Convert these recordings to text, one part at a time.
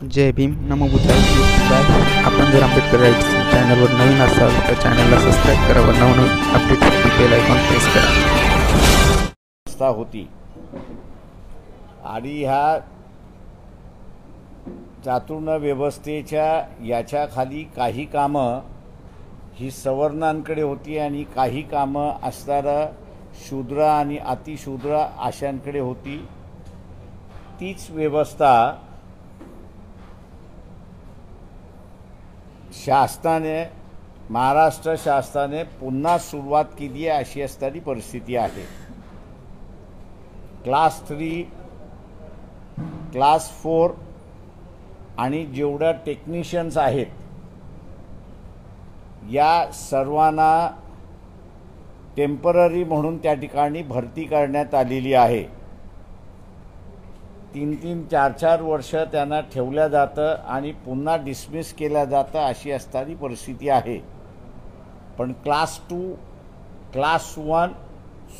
जय भीम नमो बुद्धाय. आपण जर आंबेडकर राईट्स चॅनलवर नवीन असाल तर चॅनलला सबस्क्राईब करा व नवनवीन अपडेटसाठी बेल आयकॉन प्रेस करा. होती आणि ह्या चातुर्ण्य व्यवस्थेच्या याच्या खाली काही कामं ही सवर्णांकडे होती आणि काही कामं असणारा शूद्र आणि अतिशूद्र अशांकडे होती. तीच व्यवस्था शासनाने महाराष्ट्र शासनाने पुन्हा सुरुवात केली आहे अशी असणारी परिस्थिती आहे. क्लास 3 क्लास 4 आणि जेवढ्या टेक्निशियन्स आहेत या सर्वांना टेम्पररी म्हणून त्या ठिकाणी भरती करण्यात आलेली आहे. 3-3, 4-4 वर्ष त्यांना ठेवल्या जातं आणि पुन्हा डिसमिस केल्या जातं अशी असणारी परिस्थिती आहे. पण क्लास 2 क्लास 1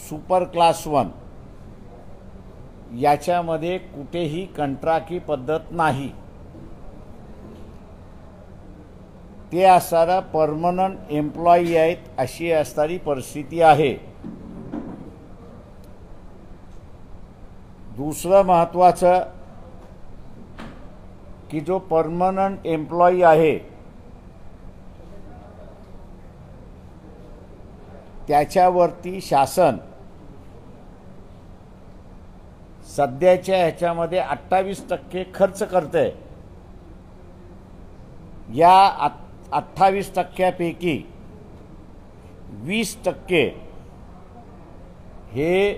सुपर क्लास 1 याच्यामध्ये कुठेही कंत्राटी पद्धत नाही. ते असणारा परमनंट एम्प्लॉई आहेत अशी असणारी परिस्थिती आहे. दुसरं महत्त्वाचं की जो परमनंट एम्प्लॉई आहे त्याच्यावरती शासन सध्याच्या ह्याच्यामध्ये 28% खर्च करते. या 28%पैकी 20% हे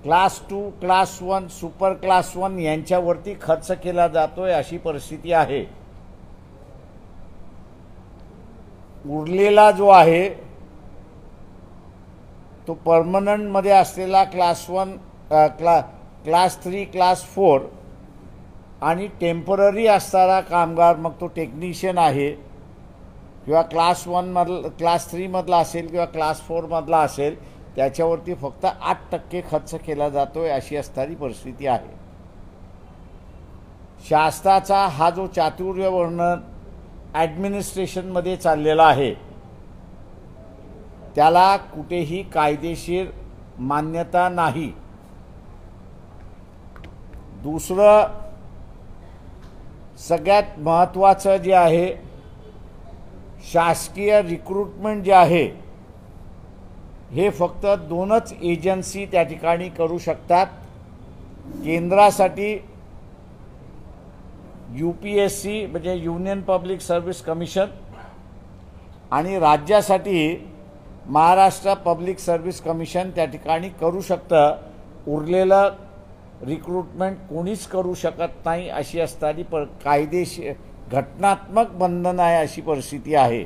क्लास 2 क्लास 1 सुपर क्लास 1 यांच्यावरती खर्च केला जातोय अशी परिस्थिती आहे. उरलेला जो आहे तो परमनंट मध्ये असलेला क्लास 1 क्लास 3 क्लास 4 आणि टेम्पररी असणारा कामगार मग तो टेक्निशियन आहे किंवा क्लास 1 मधला क्लास 3 मधला असेल किंवा क्लास 4 मधला असेल त्याच्यावरती फक्त 8% खर्च केला जातोय अशी असणारी परिस्थिती आहे. शासनाचा हा जो चातुर्य वर्णन ॲडमिनिस्ट्रेशनमध्ये चाललेला आहे त्याला कुठेही कायदेशीर मान्यता नाही. दुसरं सगळ्यात महत्त्वाचं जे आहे शासकीय रिक्रुटमेंट जे आहे हे फक्त 2च एजन्सी त्या ठिकाणी करू शकतात. केंद्रासाठी UPSC म्हणजे युनियन पब्लिक सर्व्हिस कमिशन आणि राज्यासाठी महाराष्ट्र पब्लिक सर्व्हिस कमिशन त्या ठिकाणी करू शकतं. उरलेलं रिक्रुटमेंट कोणीच करू शकत नाही अशी असणारी कायदेशीर घटनात्मक बंधन आहे अशी परिस्थिती आहे.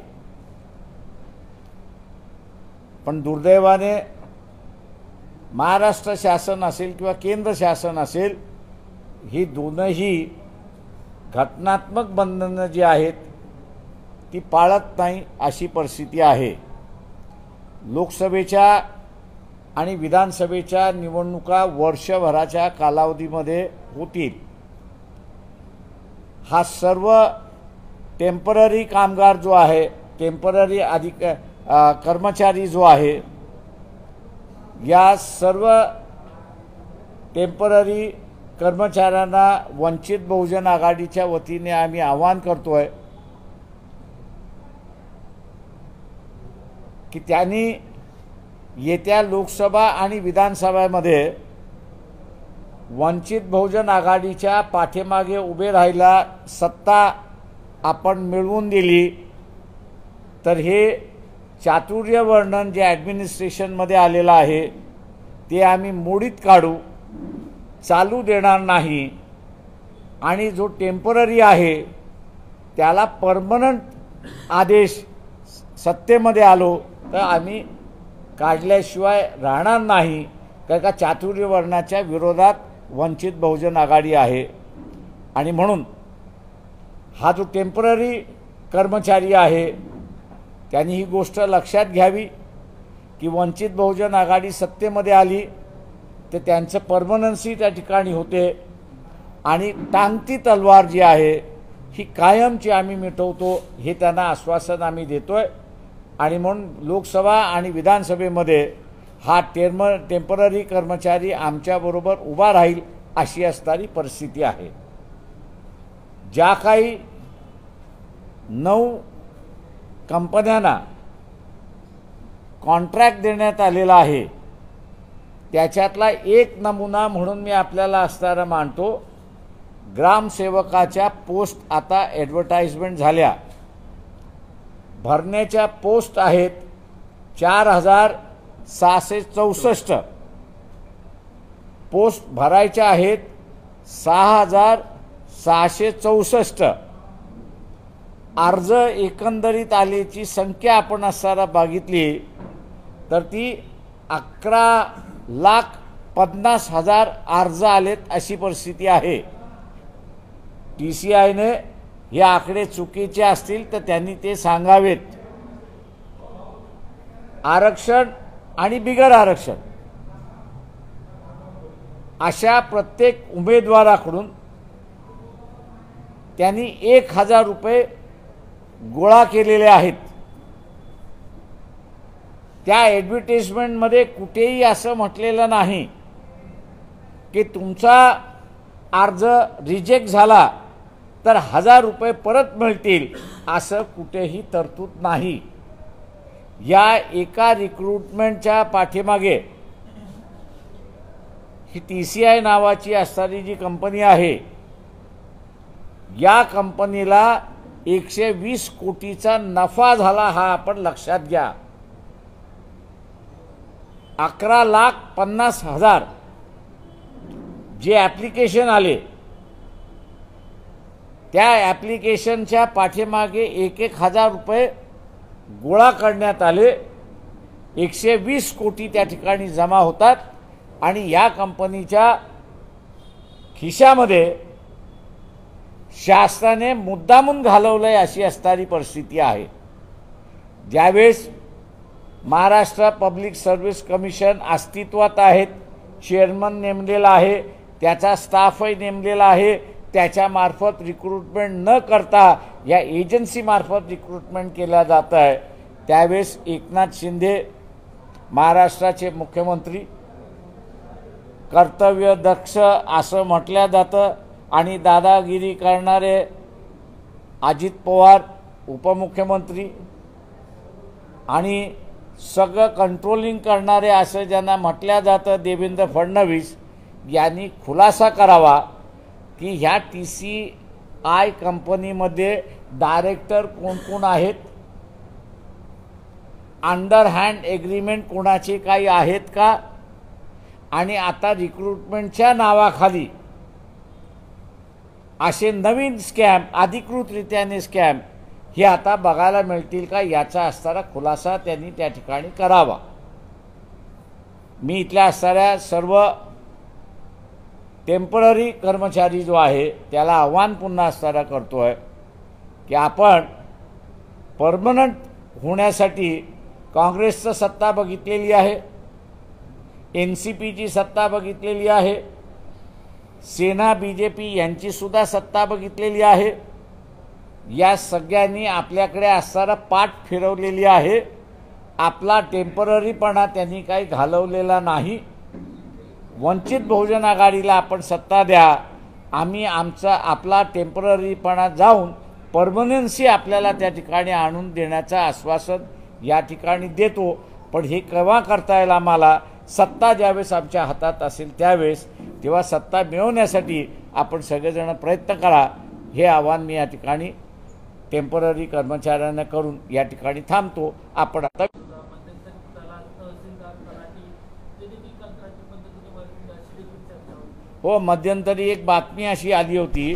पण दुर्दैवाने महाराष्ट्र शासन असेल किंवा केंद्र शासन असेल ही दोनही घटनात्मक बंधनं जी आहेत ती पाळत नाही अशी परिस्थिती आहे. लोकसभेच्या आणि विधानसभेच्या निवडणुका वर्षभराच्या कालावधीमध्ये होतील. हा सर्व टेम्पररी कामगार जो आहे टेम्पररी कर्मचारी जो आहे या सर्व टेम्पररी कर्मचाऱ्यांना वंचित बहुजन आघाडीच्या वतीने आम्ही आवाहन करतोय की त्यांनी येत्या लोकसभा आणि विधानसभामध्ये वंचित बहुजन आघाडीच्या पाठीमागे उभे राहायला सत्ता आपण मिळवून दिली तर हे चातुर्य वर्णन जे ॲडमिनिस्ट्रेशनमध्ये आलेलं आहे ते आम्ही मोडीत काढू, चालू देणार नाही आणि जो टेम्पररी आहे त्याला परमनंट आदेश सत्तेमध्ये आलो तर आम्ही काढल्याशिवाय राहणार नाही. कारण का चातुर्य वर्णाच्या विरोधात वंचित बहुजन आघाडी आहे आणि म्हणून हा जो टेम्पररी कर्मचारी आहे त्यांनी ही गोष्ट लक्षात घ्यावी की वंचित बहुजन आघाडी सत्तेमध्ये आली तर त्यांचं परमनन्सी त्या ठिकाणी होते आणि टांगती तलवार जी आहे ही कायमची आम्ही मिटवतो हे त्यांना आश्वासन आम्ही देतोय। आणि म्हणून लोकसभा आणि विधानसभेमध्ये हा टेम्पररी कर्मचारी आमच्याबरोबर उभा राहील अशी असणारी परिस्थिती आहे। ज्या काही 9 कंपन्यांना कॉन्ट्रॅक्ट देण्यात आलेला आहे त्याच्यातला एक नमुना म्हणून मी आपल्याला असणारा मानतो। ग्रामसेवकाच्या पोस्ट आता ॲडव्हर्टाइजमेंट झाल्या, भरण्याच्या पोस्ट आहेत 4664, पोस्ट भरायच्या आहेत 6664, अर्ज एकंदरीत आलेची संख्या आपण असताना बघितली तर ती 11,50,000 अर्ज आलेत अशी परिस्थिती आहे। TCIने हे आकडे चुकीचे असतील तर त्यांनी ते सांगावेत। आरक्षण आणि बिगर आरक्षण अशा प्रत्येक उमेदवाराकडून त्यांनी 1,000 रुपये गोळा केलेले आहेत। त्या ॲडव्हर्टाइजमेंटमध्ये कुठेही असं म्हटलेलं नाही की तुमचा अर्ज रिजेक्ट झाला तर 1,000 रुपये परत मिळतील, असं कुठेही तरतूद नाही। या एका रिक्रुटमेंटच्या पाठीमागे ही TCI नावाची असणारी जी कंपनी आहे या कंपनीला 120 कोटीचा नफा झाला हा आपण लक्षात घ्या। 11,50,000 जे ॲप्लिकेशन आले त्या ॲप्लिकेशनच्या पाठीमागे 1,000 रुपये गोळा करण्यात आले। 120 कोटी त्या ठिकाणी जमा होतात आणि या कंपनीच्या खिशामध्ये शासनाने मुद्दामून घालवलंय अशी असणारी परिस्थिती आहे। ज्यावेळेस महाराष्ट्र पब्लिक सर्व्हिस कमिशन अस्तित्वात आहेत, चेअरमन नेमलेला आहे, त्याचा स्टाफही नेमलेला आहे, त्याच्यामार्फत रिक्रुटमेंट न करता या एजन्सीमार्फत रिक्रुटमेंट केला जात आहे। त्यावेळेस एकनाथ शिंदे महाराष्ट्राचे मुख्यमंत्री कर्तव्यदक्ष असं म्हटलं जातं आणि दादागिरी करणारे अजित पवार उपमुख्यमंत्री आणि सगळं कंट्रोलिंग करणारे असं ज्यांना म्हटलं जातं देवेंद्र फडणवीस यांनी खुलासा करावा की ह्या TCI कंपनीमध्ये डायरेक्टर कोण कोण आहेत, अंडर हँड एग्रीमेंट कोणाचे काही आहेत का, आणि आता रिक्रुटमेंटच्या नावाखाली असे नवीन स्कॅम अधिकृतरित्याने स्कॅम हे आता बघायला मिळतील का याचा असणारा खुलासा त्यांनी त्या ठिकाणी करावा। मी इथल्या असणाऱ्या सर्व टेम्पररी कर्मचारी जो आहे त्याला आव्हान पुन्हा असणारा करतोय की आपण परमनंट होण्यासाठी काँग्रेसचं सत्ता बघितलेली आहे, NCPची सत्ता बघितलेली आहे, सेना BJP यांची सुद्धा सत्ता बघितलेली आहे। या सगळ्यांनी आपल्याकडे असणारा पाठ फिरवलेली आहे। आपला टेम्पररीपणा त्यांनी काही घालवलेला नाही। वंचित बहुजन आघाडीला आपण सत्ता द्या, आम्ही आपला टेम्पररीपणा जाऊन परमनन्सी आपल्याला त्या ठिकाणी आणून देण्याचं आश्वासन या ठिकाणी देतो। पण हे केव्हा करता येईल आम्हाला, सत्ता ज्यावेळेस आमच्या हातात असेल त्यावेळेस, तेव्हा सत्ता मिळवण्यासाठी आपण सगळेजण प्रयत्न करा हे आव्हान मी या ठिकाणी टेम्पररी कर्मचाऱ्यांना करून या ठिकाणी थांबतो। आपण आता हो, मध्यंतरी एक बातमी अशी आली होती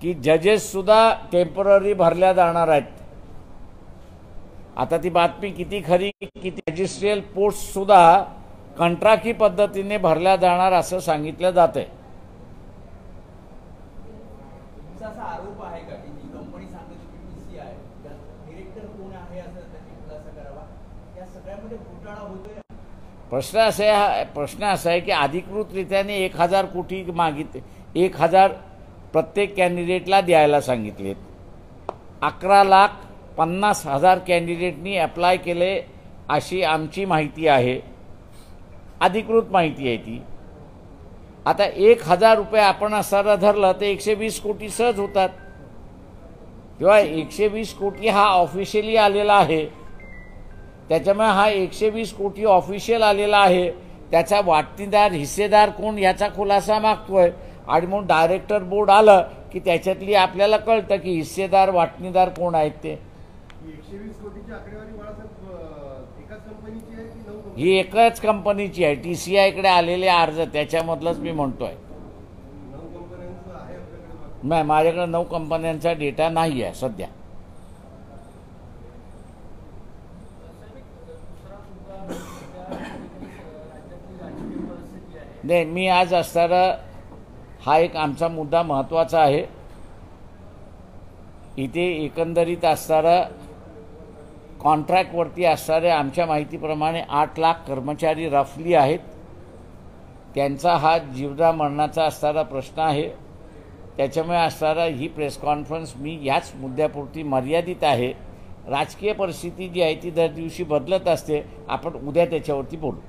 की जजेस सुद्धा टेम्पररी भरल्या जाणार आहेत। आता ती बातमी किती खरी किती मॅजिस्ट्रियल पोस्ट सुद्धा कंत्राटी पद्धतीने भरल्या जाणार असं सांगितलं जातंय। असा आरोप आहे का की कंपनी सांगते की TCI डायरेक्टर कोण आहे असं त्यांनी खुलासा करावा, या सगळ्यामध्ये घोटाळा होतोय। प्रश्न असा आहे की अधिकृतरित्याने 1,000 कोटी 1000 प्रत्येक कॅन्डिडेटला द्यायला सांगितलेत. 11,50,000 कॅन्डिडेटनी अप्लाय केले अशी आमची माहिती आहे, अधिकृत माहिती आहे ती. आता 1,000 रुपये आपण असताना धरलं तर 120 कोटी सहज होतात. तेव्हा 120 कोटी हा ऑफिशियली आलेला आहे. त्याच्यामुळे हा 120 कोटी ऑफिशियल आलेला आहे, त्याचा वाटणीदार हिस्सेदार कोण याचा खुलासा मागतोय. आणि म्हणून डायरेक्टर बोर्ड आलं की त्याच्यातली आपल्याला कळतं की हिस्सेदार वाटणीदार कोण आहेत ते. 120 कोटीची आकडेवारी बाळासाहेब एकाच कंपनीची आहे की 9 कंपनी? ही एकच कंपनीची आहे. TCI कडे आलेले अर्ज त्याच्यामधलंच मी म्हणतोय. 9 कंपन्यांचं आहे आपल्याकडे? नाही, माझ्याकडे 9 कंपन्यांचा डेटा नाही आहे सध्या. नाही, मी आज असताना हा एक आमचा मुद्दा महत्त्वाचा आहे. इथे एकंदरीत असताना कॉन्ट्रॅक्टवरती असणारे आमच्या माहितीप्रमाणे 8 लाख कर्मचारी रफली आहेत. त्यांचा हा जीवना मरणाचा असणारा प्रश्न आहे. त्याच्यामुळे असणारा ही प्रेस कॉन्फरन्स मी याच मुद्द्यापुरती मर्यादित आहे. राजकीय परिस्थिती जी आहे ती दर दिवशी बदलत असते. आपण उद्या त्याच्यावरती बोलू.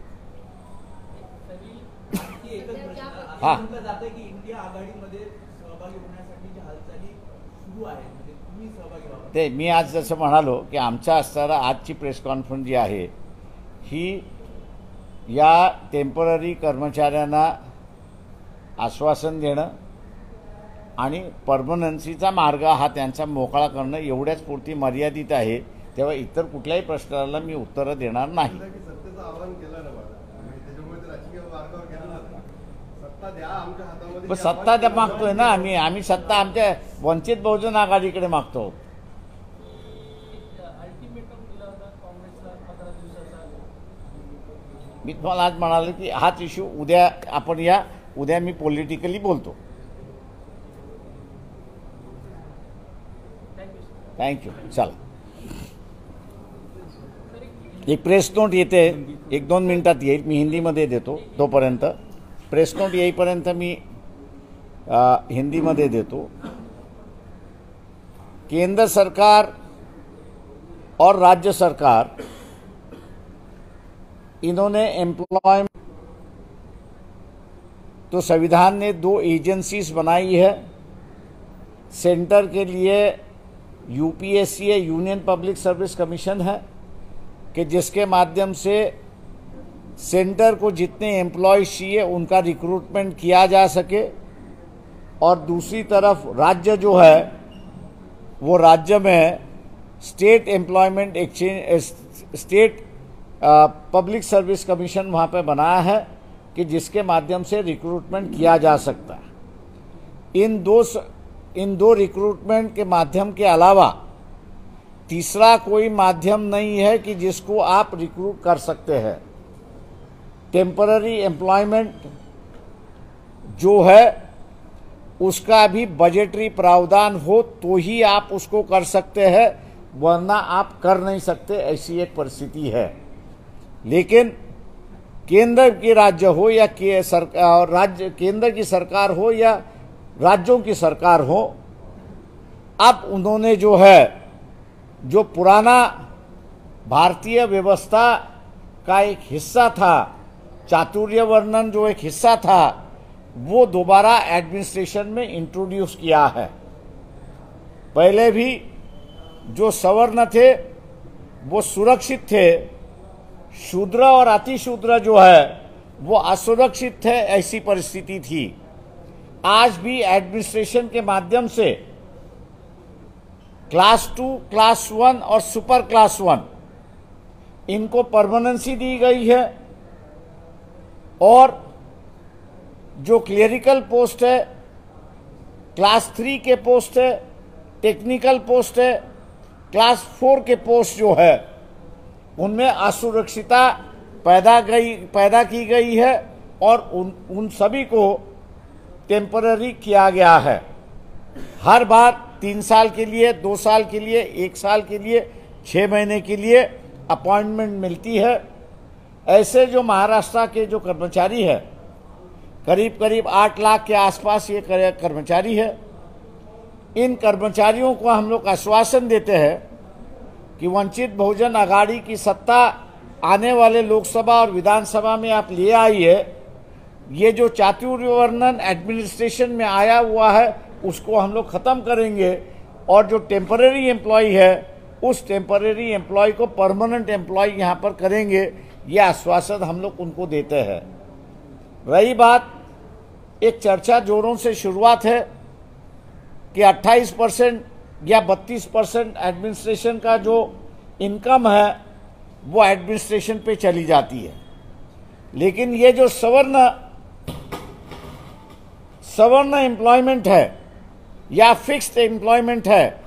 आणखी एकच प्रश्न. हा. असं म्हटलं जातं की इंडिया आघाडीमध्ये सहभागी होण्यासाठीची हालचाली सुरू आहे, म्हणजे तुम्ही सहभागी व्हावा. ते मी आज जसं म्हणालो की आमच्या असणारा आजची प्रेस कॉन्फरन्स जी आहे ही या टेम्पररी कर्मचाऱ्यांना आश्वासन देणं आणि परमनन्सीचा मार्ग हा त्यांचा मोकळा करणं एवढ्याच पुरती मर्यादित आहे. तेव्हा इतर कुठल्याही प्रश्नाला मी उत्तरं देणार नाही. सत्तेचं आव्हान केलं ना बाळा, त्याच्यामुळे राजकीय मार्गावर गेलं ना. सत्ता द्या आमच्या हातामध्ये. पण सत्ता त्या मागतोय ना आम्ही सत्ता आमच्या वंचित बहुजन आघाडीकडे मागतो. मी तुम्हाला आज म्हणालो की हाच इश्यू उद्या आपण उद्या मी पॉलिटिकली बोलतो. थँक्यू. चला, एक प्रेस नोट येते, 1-2 मिनिटात येईल. मी हिंदीमध्ये देतो. तोपर्यंत प्रेस नोट येईपर्यंत मी हिंदीमध्ये देतो. केंद्र सरकार और राज्य सरकार इन्होंने एम्प्लॉयमेंट, तो संविधान ने 2 एजेंसीज बनाई है. सेंटर के लिए UPSC है, यूनियन पब्लिक सर्विस कमीशन है, कि जिसके माध्यम से सेंटर को जितने एम्प्लॉयज चाहिए उनका रिक्रूटमेंट किया जा सके. और दूसरी तरफ राज्य जो है वो राज्य में state employment exchange, state public service commission वहाँ पे बनाया है कि जिसके माध्यम से रिक्रूटमेंट किया जा सकता है. इन दो रिक्रूटमेंट के माध्यम के अलावा तीसरा कोई माध्यम नहीं है कि जिसको आप रिक्रूट कर सकते हैं. टेम्पररी एम्प्लॉयमेंट जो है उसका भी बजटरी प्रावधान हो तो ही आप उसको कर सकते हैं, वरना आप कर नहीं सकते. ऐसी एक परिस्थिति है. लेकिन केंद्र की राज्य हो या केंद्र की सरकार हो या राज्यों की सरकार हो, अब उन्होंने जो है, जो पुराना भारतीय व्यवस्था का एक हिस्सा था, चातुर्य वर्णन जो एक हिस्सा था, वो दोबारा एडमिनिस्ट्रेशन में इंट्रोड्यूस किया है. पहले भी जो सवर्ण थे वो सुरक्षित थे, शूद्र और अतिशूद्र जो है वो असुरक्षित थे. ऐसी परिस्थिति थी. आज भी एडमिनिस्ट्रेशन के माध्यम से क्लास 2, क्लास 1 और सुपर क्लास 1 इनको परमानेंसी दी गई है. और जो क्लेरिकल पोस्ट है, क्लास 3 के पोस्ट है, टेक्निकल पोस्ट है, क्लास 4 के पोस्ट जो है उनमें असुरक्षितता पैदा की गई है और उन सभी को टेम्पररी किया गया है. हर बार 3 साल के लिए, 2 साल के लिए, 1 साल के लिए, 6 महीने के लिए अपॉइंटमेंट मिलती है. ऐसे जो महाराष्ट्र के जो कर्मचारी है करीब करीब 8 लाख के आसपास ये कर्मचारी है। इन कर्मचारियों को हम लोग आश्वासन देते हैं कि वंचित बहुजन आघाड़ी की सत्ता आने वाले लोकसभा और विधानसभा में आप ले आइए। ये जो चातुर्य वर्णन एडमिनिस्ट्रेशन में आया हुआ है उसको हम लोग ख़त्म करेंगे और जो टेम्परेरी एम्प्लॉय है उस टेम्परेरी एम्प्लॉय को परमानेंट एम्प्लॉय यहाँ पर करेंगे। ये आश्वासन हम लोग उनको देते हैं। रही बात, एक चर्चा जोरों से शुरुआत है कि 28% या 32% एडमिनिस्ट्रेशन का जो इनकम है वो एडमिनिस्ट्रेशन पे चली जाती है, लेकिन ये जो सवर्ण एम्प्लॉयमेंट है या फिक्स्ड एम्प्लॉयमेंट है,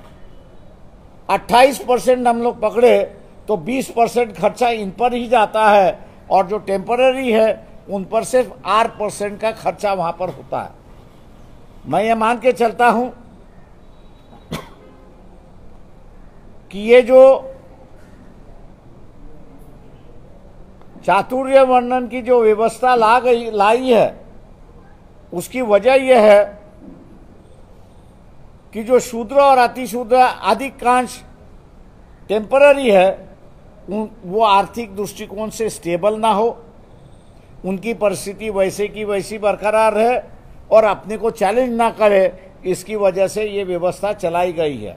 28% हम लोग पकड़े तो 20% खर्चा इन पर ही जाता है और जो टेम्पररी है उन पर सिर्फ 8% का खर्चा वहां पर होता है। मैं ये मान के चलता हूं कि ये जो चातुर्य वर्णन की जो व्यवस्था लाई है उसकी वजह यह है कि जो शूद्र और अतिशूद्र अधिकांश टेम्पररी है वो आर्थिक दृष्टिकोण से स्टेबल ना हो, उनकी परिस्थिति वैसे की वैसी बरकरार रहे और अपने को चैलेंज ना करे, इसकी वजह से ये व्यवस्था चलाई गई है।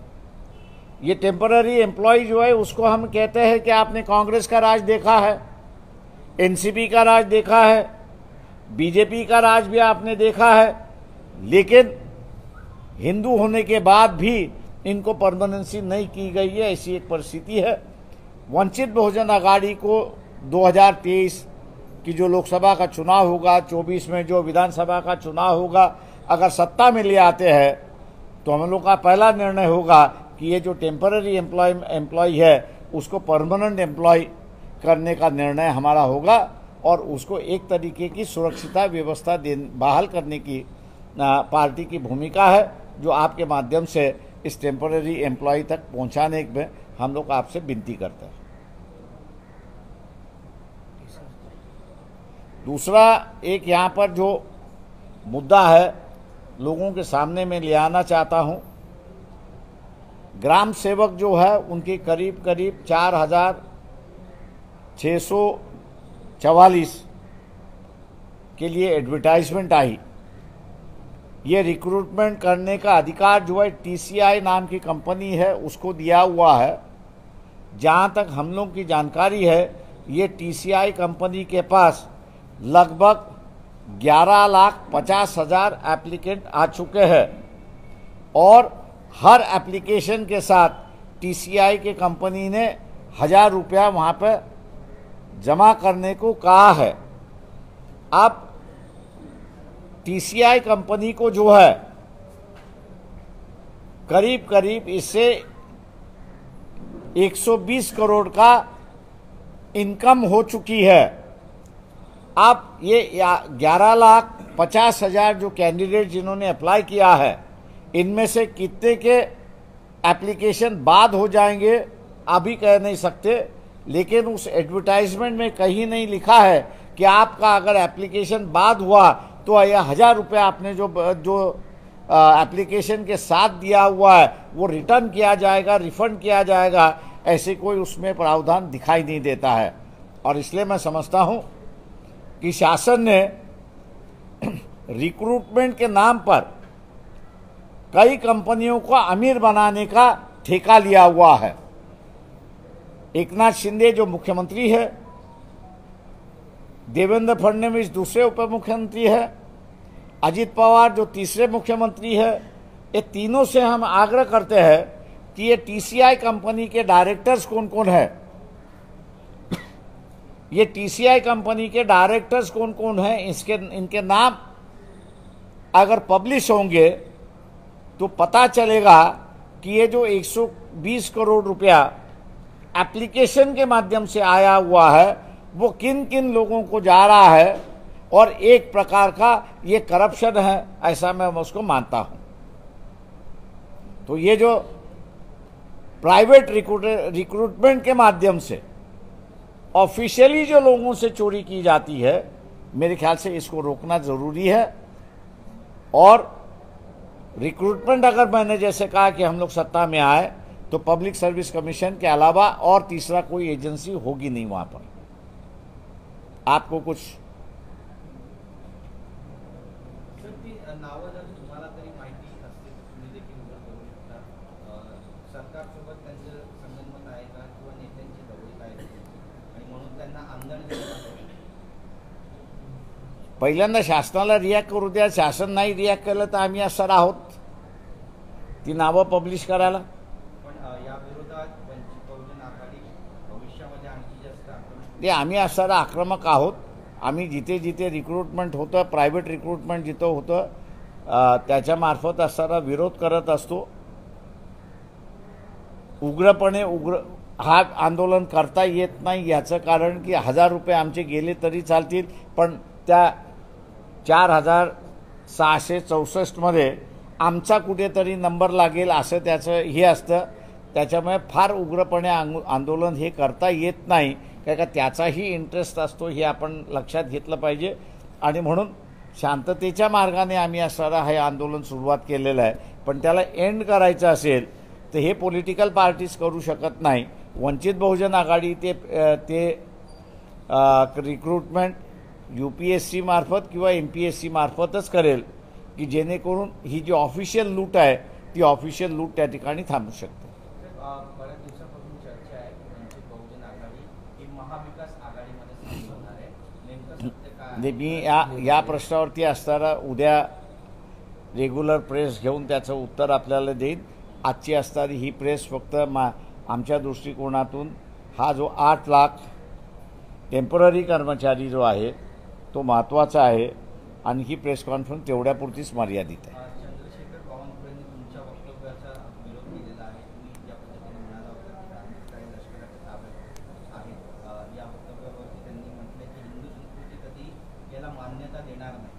ये टेम्पररी एम्प्लॉय जो है उसको हम कहते हैं कि आपने कांग्रेस का राज देखा है, एनसीपी का राज देखा है, बीजेपी का राज भी आपने देखा है, लेकिन हिंदू होने के बाद भी इनको परमानेंसी नहीं की गई है। ऐसी एक परिस्थिति है। वंचित बहुजन आघाड़ी को 2023 की जो लोकसभा का चुनाव होगा, 24 में जो विधानसभा का चुनाव होगा, अगर सत्ता में ले आते हैं तो हम लोग का पहला निर्णय होगा कि ये जो टेम्पररी एम्प्लॉय है उसको परमानेंट एम्प्लॉय करने का निर्णय हमारा होगा और उसको एक तरीके की सुरक्षिता व्यवस्था बहाल करने की पार्टी की भूमिका है, जो आपके माध्यम से इस टेम्पररी एम्प्लॉय तक पहुंचाने में हम लोग आपसे विनती करते हैं। दूसरा एक यहाँ पर जो मुद्दा है लोगों के सामने में ले आना चाहता हूँ, ग्राम सेवक जो है उनके करीब करीब 4,644 के लिए एडवर्टाइजमेंट आई। ये रिक्रूटमेंट करने का अधिकार जो है TCI नाम की कंपनी है उसको दिया हुआ है। जहाँ तक हम लोग की जानकारी है ये TCI कंपनी के पास लगभग 11,50,000 एप्लीकेंट आ चुके हैं और हर एप्लीकेशन के साथ TCI के कंपनी ने 1,000 रुपया वहाँ पर जमा करने को कहा है। अब TCI कंपनी को जो है करीब करीब इससे 120 करोड़ का इनकम हो चुकी है। अब ये 11,50,000 जो कैंडिडेट जिन्होंने अप्लाई किया है, इनमें से कितने के एप्लीकेशन बाद हो जाएंगे अभी कह नहीं सकते, लेकिन उस एडवर्टाइजमेंट में कहीं नहीं लिखा है कि आपका अगर एप्लीकेशन बाद हुआ तो यह 1,000 रुपया आपने जो एप्लीकेशन के साथ दिया हुआ है वो रिटर्न किया जाएगा, रिफंड किया जाएगा। ऐसे कोई उसमें प्रावधान दिखाई नहीं देता है और इसलिए मैं समझता हूं कि शासन ने रिक्रूटमेंट के नाम पर कई कंपनियों को अमीर बनाने का ठेका लिया हुआ है। एकनाथ शिंदे जो मुख्यमंत्री है, देवेंद्र फडणवीस दूसरे उप मुख्यमंत्री है, अजित पवार जो तीसरे मुख्यमंत्री है, ये तीनों से हम आग्रह करते हैं कि ये TCI कंपनी के डायरेक्टर्स कौन कौन है, ये TCI कंपनी के डायरेक्टर्स कौन कौन हैं, इनके नाम अगर पब्लिश होंगे तो पता चलेगा कि ये जो 120 करोड़ रुपया एप्लीकेशन के माध्यम से आया हुआ है वो किन किन लोगों को जा रहा है और एक प्रकार का ये करप्शन है, ऐसा मैं उसको मानता हूं। तो ये जो प्राइवेट रिक्रूटमेंट के माध्यम से ऑफिशियली जो लोगों से चोरी की जाती है मेरे ख्याल से इसको रोकना ज़रूरी है। और रिक्रूटमेंट अगर मैंने जैसे कहा कि हम लोग सत्ता में आए तो पब्लिक सर्विस कमीशन के अलावा और तीसरा कोई एजेंसी होगी नहीं वहाँ पर। आपको कुछ सर ती नावं जर तुम्हाला तरी माहिती असते तुम्ही देखील उघड करू शकता, सरकारसोबत त्यांचं संगनमत आहे का किंवा नेत्यांची जवळीक आहे आणि म्हणून त्यांना आमदार केलं जातं? पहिल्यांदा शासनाला रिॲक्ट करू द्या, शासन नाही रिॲक्ट केलं तर आम्ही असणार आहोत ती नावं पब्लिश करायला। पण या विरोधात वंचित बहुजन आघाडी भविष्यामध्ये आणखी जास्त आक्रमक ते आम्ही असणारा आक्रमक आहोत। आम्ही जिथे जिथे रिक्रूटमेंट होतं, प्रायव्हेट रिक्रूटमेंट जिथं होतं त्याच्यामार्फत असणारा विरोध करत असतो उग्रपणे। हा आंदोलन करता येत नाही याचं कारण की 1000 रुपये आमचे गेले तरी चालतील, पण त्या 4664 मध्ये आमचा कुठेतरी नंबर लागेल असं त्याचं हे असतं। त्याच्यामुळे फार उग्रपणे आंदोलन हे करता येत नाही, कारण का त्याचाही इंटरेस्ट असतो हे आपण लक्षात घेतलं पाहिजे। आणि म्हणून शांततेच्या मार्गाने आम्ही असणारा हे आंदोलन सुरुवात केलेलं आहे। पण त्याला एंड करायचं असेल तर हे पॉलिटिकल पार्टीज करू शकत नाही। वंचित बहुजन आघाडी ते रिक्रूटमेंट UPSC मार्फत किंवा MPSC मार्फतच करेल की जेणेकरून ही जी ऑफिशियल लूट आहे ती ऑफिशियल लूट त्या ठिकाणी थांबू शकते। बऱ्याच दिवसापासून चर्चा आहे की वंचित बहुजन आघाडी ही महाविकास आघाडीमध्ये सामील होणार आहे, नेमकं सत्य काय आहे? मी या प्रश्नावरती असताना उद्या रेग्युलर प्रेस घेऊन त्याचं उत्तर आपल्याला देईन। आजची असणारी ही प्रेस फक्त आमच्या दृष्टिकोनातून हा जो 8 लाख टेम्पररी कर्मचारी जो आहे तो महत्त्वाचा आहे आणि ही प्रेस कॉन्फरन्स तेवढ्यापुरतीच मर्यादित आहे। चंद्रशेखर बावनकुळेंनी तुमच्या वक्तव्याचा विरोध केलेला आहे। तुम्ही ज्या पद्धतीने म्हणाला होता की धार्मिक काही लष्कराच्या ताब्यात आहेत, या वक्तव्यावरती त्यांनी म्हटलं की हिंदू संस्कृती कधी याला मान्यता देणार नाही।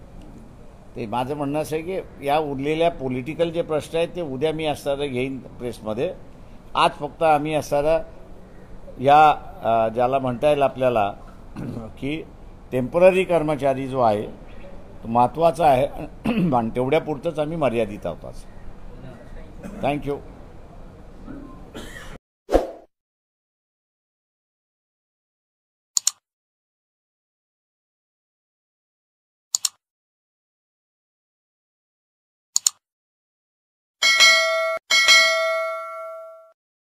ते माझं म्हणणं असं आहे की या उरलेल्या पॉलिटिकल जे प्रश्न आहेत ते उद्या मी असणारं घेईन प्रेसमध्ये। आज फक्त आम्ही असणारा या ज्याला म्हणता येईल आपल्याला की टेम्पररी कर्मचारी जो आहे तो महत्त्वाचा आहे आणि तेवढ्यापुरतंच आम्ही मर्यादित आहोत। थँक्यू।